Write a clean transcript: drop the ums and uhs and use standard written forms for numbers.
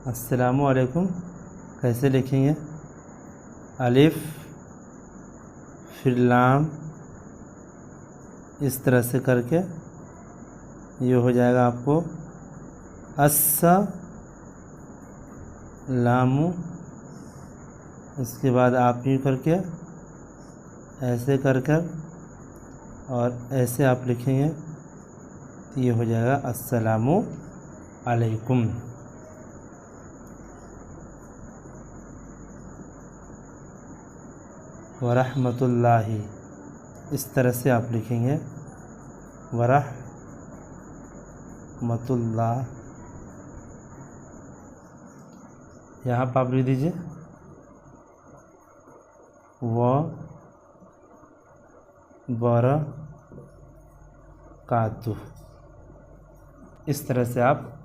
अस्सलामु अलैकुम कैसे लिखेंगे? अलिफ फिर लाम, इस तरह से करके ये हो जाएगा आपको अस्सा लामू। इसके बाद आप यूँ करके ऐसे कर कर और ऐसे आप लिखेंगे तो ये हो जाएगा अस्सलामु अलैकुम। वरहमतुल्लाहि, इस तरह से आप लिखेंगे वरहमतुल्लाह। यहाँ पर आप लिख दीजिए बरकातुह। इस तरह से आप